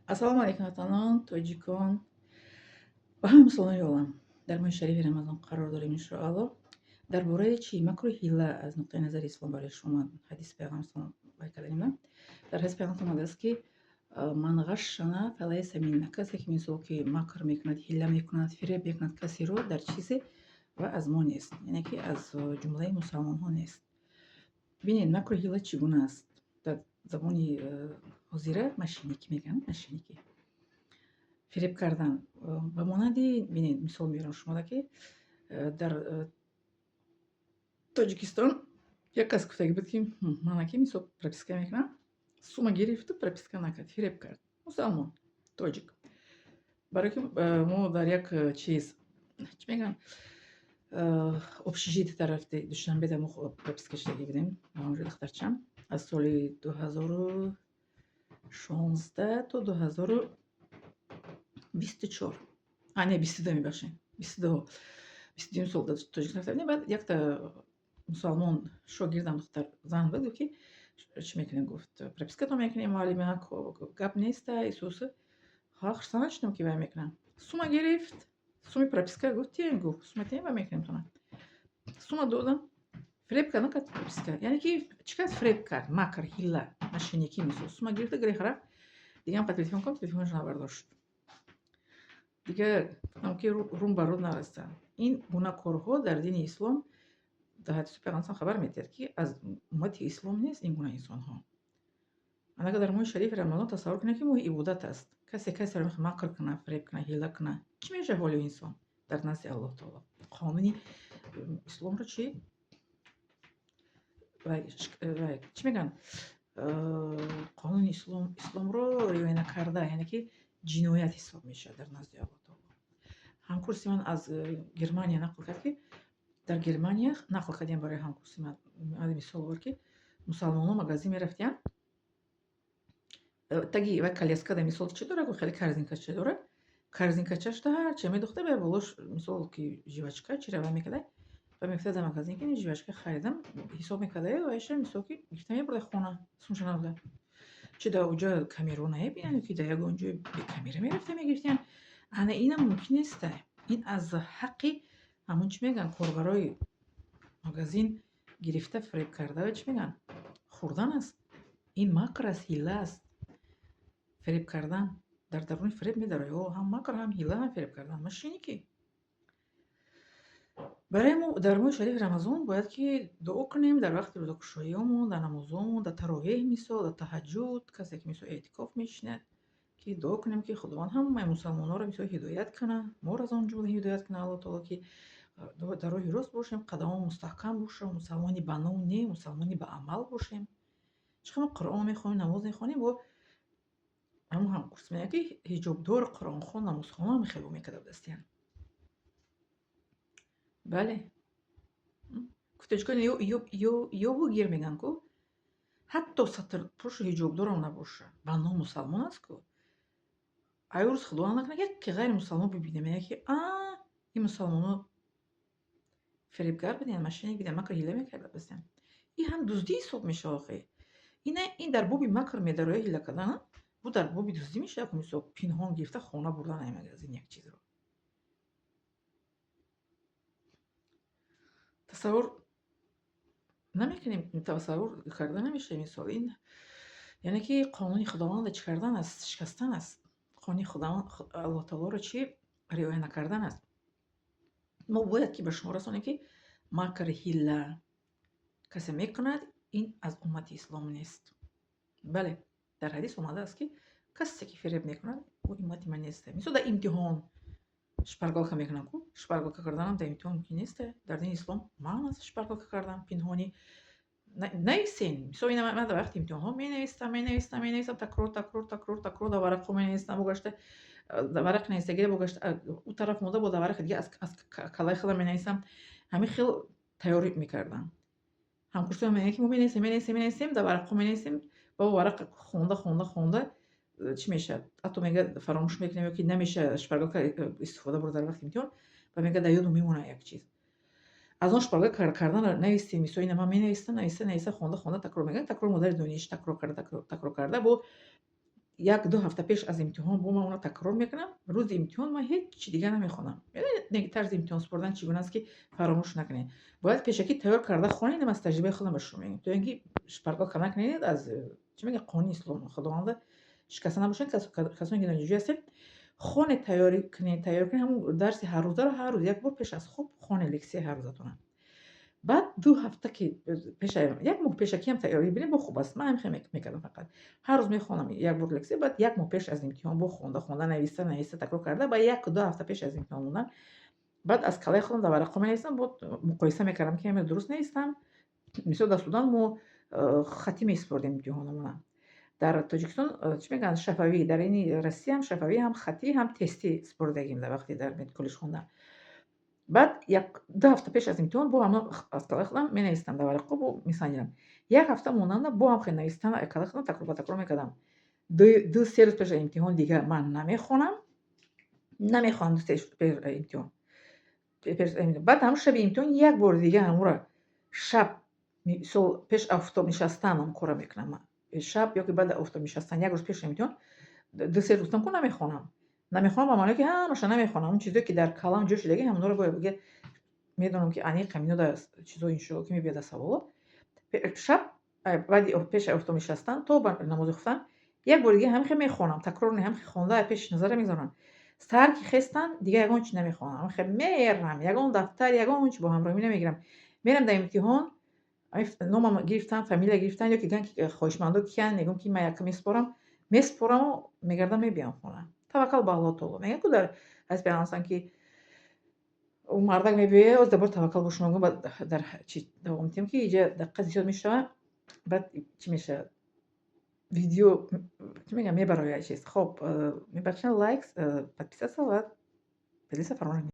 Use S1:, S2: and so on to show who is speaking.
S1: Ассалому алейкум ватанон, тоҷикон ва ҳама мусулмонони олам. Дар моҳи шарифи Рамазон қарор дорем иншоалло. Дар бораи чӣ макру ҳила аз нуқтаи назари ислом барои шумо ҳадиси пайғамбар саллаллоҳу алайҳи ва саллам. Дар ҳадиси пайғамбар омадааст ки ман ғашшана фалайса минна, касе ки мисол ки макр мекунад, ҳила мекунад, фиреб мекунад касеро дар чизе ва аз мо нест, яъне ки аз ҷумлаи мусалмонҳо нест. Бинед макру ҳила чӣ гуна аст. Дар забони ҳозира машиники мегӯянд, машиники фиреб кардан ба монанди бинед мисол меорам шуморо ки дар Тоҷикистон як кас гуфтагӣ буд ки манаки мисол прописка мекунам, сума гирифту прописка накард, фиреб кард. Мусалмон, тоҷик. Барое ки мо дар як чиз чӣ мегӯянд общежитие тарафи Душанбе дар мо прописка шудагӣ будем, ҳамонҷо духтарчам аз соли 2016 то 2024 не 22 мебахшед 22 сол дар Тоҷикистон рафта будем. Баъд якта мусалмон шогирдам духтар зан буд, гуфт ки чӣ мекунем, гуфт пропискатон мекунем муаллима, гап неста исӯсу. Хурсанд шудам ки вай мекунам. Сума гирифт, суми прописка гуфт тен, гуфт сума тен вай мекунем тона. Сума додам, фиреб кард, накард прописка. Яъне ки чӣ кард, фиреб кард, макр, ҳилла, мошенникӣ мисол. Сума гирифта гирифт рафт. Дига ҳам телефон кардам, телефонашро набардошт. Дига гуфтам ки рум ба руд нараста. Ин гуна корҳо дар дини ислом дар ҳадиси пайғамбар хабар медиҳад ки аз уммати ислом нест ин гуна инсонҳо. Агар дар моҳи шарифи Рамазон тасаввур кунед ки моҳи ибодат аст, касеро мехоҳад макр кунад, фиреб кунад, ҳила кунад, чӣ мешавад ҳоли инсон дар назди Аллоҳ таоло? Қонуни исломро чӣ мегӯянд? Қонуни исломро риоя накарда, яъне ки ҷиноят ҳисоб мешавад дар назди Аллоҳ таоло. Ҳамкурси ман аз Германия нақл кард ки дар Германия нақл кардем барои ҳамкурси ман мисол овард ки мусалмонон магазин мерафтиянд, таги вай коляскада мисол чӣ дорад, хеле корзинкача дорад, корзинкачашда ҳарчи медохта вай болош мисол ки живачка чира вай мекарда, вай мефтад дар магазин ки живачка харидам, ҳисоб мекарда вайша мисол ки гирифта мебурда хона, сумша набуда. Чи дар уҷа камеро наебинанд, ки дар ягон ҷой бекамера мерафта мегирифтиянд. Ана инам мумкин неста. Ин аз ҳаққи ҳамон чӣ мегӯянд, корбарои магазин гирифта фиреб карда чӣ мегӯянд, хӯрдан аст. Ин макр аст, ҳила аст. фиреб кардан дар даруни фиреб медарад, ҳам макр, ҳам ҳила, ҳам фиреб кардан, мошенникӣ. Барои мо дар моҳи шарифи Рамазон бояд ки дуо кунем дар вақти рӯзакушоиёмон, дар намозомон, дар таровеҳ мисол, дар таҳаҷҷуд, касе ки мисол эътикоф мешинад, ки дуо кунем ки Худованд ҳамаи мусалмононро мисол ҳидоят кунад, мор аз он ҷумла ҳидоят кунад Аллоҳ таоло, ки дар роҳи рост бошем, қадамон мустаҳкам бошем, мусалмони ба ном не, мусалмони ба амал бошем. Чӣ мо Қуръон мехонем, намоз мехонем, бо ҳамон ҳамкурс мегӯяд ки ҳиҷобдор, қуръонхон, намозхон мехело мекарда дастиян. Бале. Кӯтоҷикон ёву гир мегӯянд ку ҳатто сатрпӯшу ҳиҷобдорам набоша, ба ном мусалмон аст ку. Ай рӯз Худованд накунад яке ғайри мусалмон бибинем, мегӯяд ки ин мусалмонҳо фиребгар буданд, мошенник буданд, макр ҳила мекарданд дастиян. Ин ҳам дуздӣ ҳисоб мешавад охе. Ин дар боби макр медарад ё ҳила кардан, бу дар боби дуздӣ мешавад, мисол пинҳон гирифта хона бурдан ай магазин як чизро. Тасаввур намекунем, тасаввур карда намешавад мисол. Ин яъне ки қонуни Худовандро чӣ кардан аст? Шикастан аст. Қонуни Худованд Аллоҳ таолоро чӣ риоя накардан аст. Мо бояд ки ба шумо расонем ки макр, ҳила касе мекунад, ин аз уммати ислом нест. Бале, дар ҳадис омадааст ки касе ки фиреб мекунад, ӯ уммати ман нест. Мисол дар имтиҳон шпаргалка мекунам ку, шпаргалка карданам дар имтиҳон мумкин нест. Дар дини ислом маън аст шпаргалка кардан, пинҳонӣ нависем. Мисол ман дар вақти имтиҳонҳо менавистам такрор дар варақҳо менавистам, богашта варақ нависагида богашта ӯ тараф мода бо дар варақ дига аз калаи худам менависам. Ҳамин хел тайёрӣ мекардам. Ҳамкурсиён мегӯянд ки мо менависем дар варақҳо менависем, ба варақ хонда чӣ мешавад? Ҳатто мегӯяд фаромӯш мекунем ё ки намешавад шпаргалка истифода бурд дар вақти имтиҳон, ва мегӯяд дар ёдам мемонад як чиз. Аз он шпаргалка кардан навистем, мисол ина ман менавистам, нависта хонда такрор мегӯяд, такрор модари дониш, такрор карда бо 1-2 ҳафта пеш аз имтиҳон бо ман онро такрор мекунам. Рӯзи имтиҳон ман ҳеҷ чӣ дигар намехонам. Медонед тарзи имтиҳон супордан чӣ гуна аст, ки фаромӯш накунед. Бояд пешакӣ тайёр карда хонед. Аз таҷрибаи худам ба шумо мегӯям. То ин ки шпаргалка накунед, аз чӣ мегӯянд, қонуни ислом Худованда шикаста набошед. Касоне ки ноҷӯ ҳастед, хонед, тайёрӣ кунед, ҳамун дарси ҳаррӯзаро ҳар рӯз як бор пеш аз хоб хонед, лексияи ҳаррӯзатона. Баъд 2 ҳафта ки пеша 1 моҳ пешакӣ ҳам тайёрӣ бинед, бо хуб аст. Ман ҳамин мекардам фақат. Ҳар рӯз мехонам як бор лексия, баъд 1 моҳ пеш аз имтиҳон бо хонда, нависта такрор карда, ба 1-2 ҳафта пеш аз имтиҳон мондан, баъд аз калаи худам дар варақҳо менависам, бо муқоиса мекардам, ки амир дуруст навистам. Мисол дар Судан мо хатӣ месупордем имтиҳономона. Дар Тоҷикистон чӣ мегӯянд, шафавӣ, дар ини Россия ҳам шафавӣ, ҳам хатӣ, ҳам тестӣ супордагим дар вақти дар медколлеҷ хондам. Баъд 1-2 ҳафта пеш аз имтиҳон бо ҳам аз калаи худам менавистам дар варақҳо, бо мисанҷидам. 1 ҳафта монанда бо ҳам навистан калаи худам такрор ба такрор мекардам. 2-3 рӯз пеш аз имтиҳон дигар ман намехонам 2-3 рӯз пеш аз имтиҳон. Баъд ҳамун шаби имтиҳон як бор дига ҳамонро шаб, мисол пеш офтоб нишастан ҳам корро мекунам ман. Шаб ё ки баъд офтоб нишастан як рӯз пеш аз имтиҳон 2-3 рӯз ку намехонам. Намехонам ба маъное ки ҳамаша намехонам. Он чизое ки дар калам ҷо шудагӣ ҳамонро бояд медонам ки аниқам, ино дар чизои иншоъ ки мебиёд аз саволот. Шаб баъди пеш аз офтоб нишастан то ба намози хуфтан як бор дига ҳамихел мехонам. Такрор не ҳамихел хонда пеши назарам мегузаронам. Саҳар ки хестан дигар ягон чиз намехонам. Ҳамихел мерам, ягон дафтар, ягон чиз бо ҳамроҳӣ намегирам. Мерам дар имтиҳон номам гирифтан, фамилия гирифтан, ё ки гӯянд ки хоҳишмандо киянд, мегӯям ки ман якка месупораму мегардам мебиям хона. Таваккал ба Аллоҳ таоло. Мегӯянд ку дар ҳадиси пайғамбар ҳастанд ки мардак мебиёяд, оз дабор таваккал бо шумо гӯ дар чӣ давом медиҳем ки иҷа дақиқа зиёд мешавад. Баъд чӣ мешавад? Видео чӣ мегӯям, мебарояд чиз. Хоб, мебахшед лайк, подписаться ва делиться фаромӯш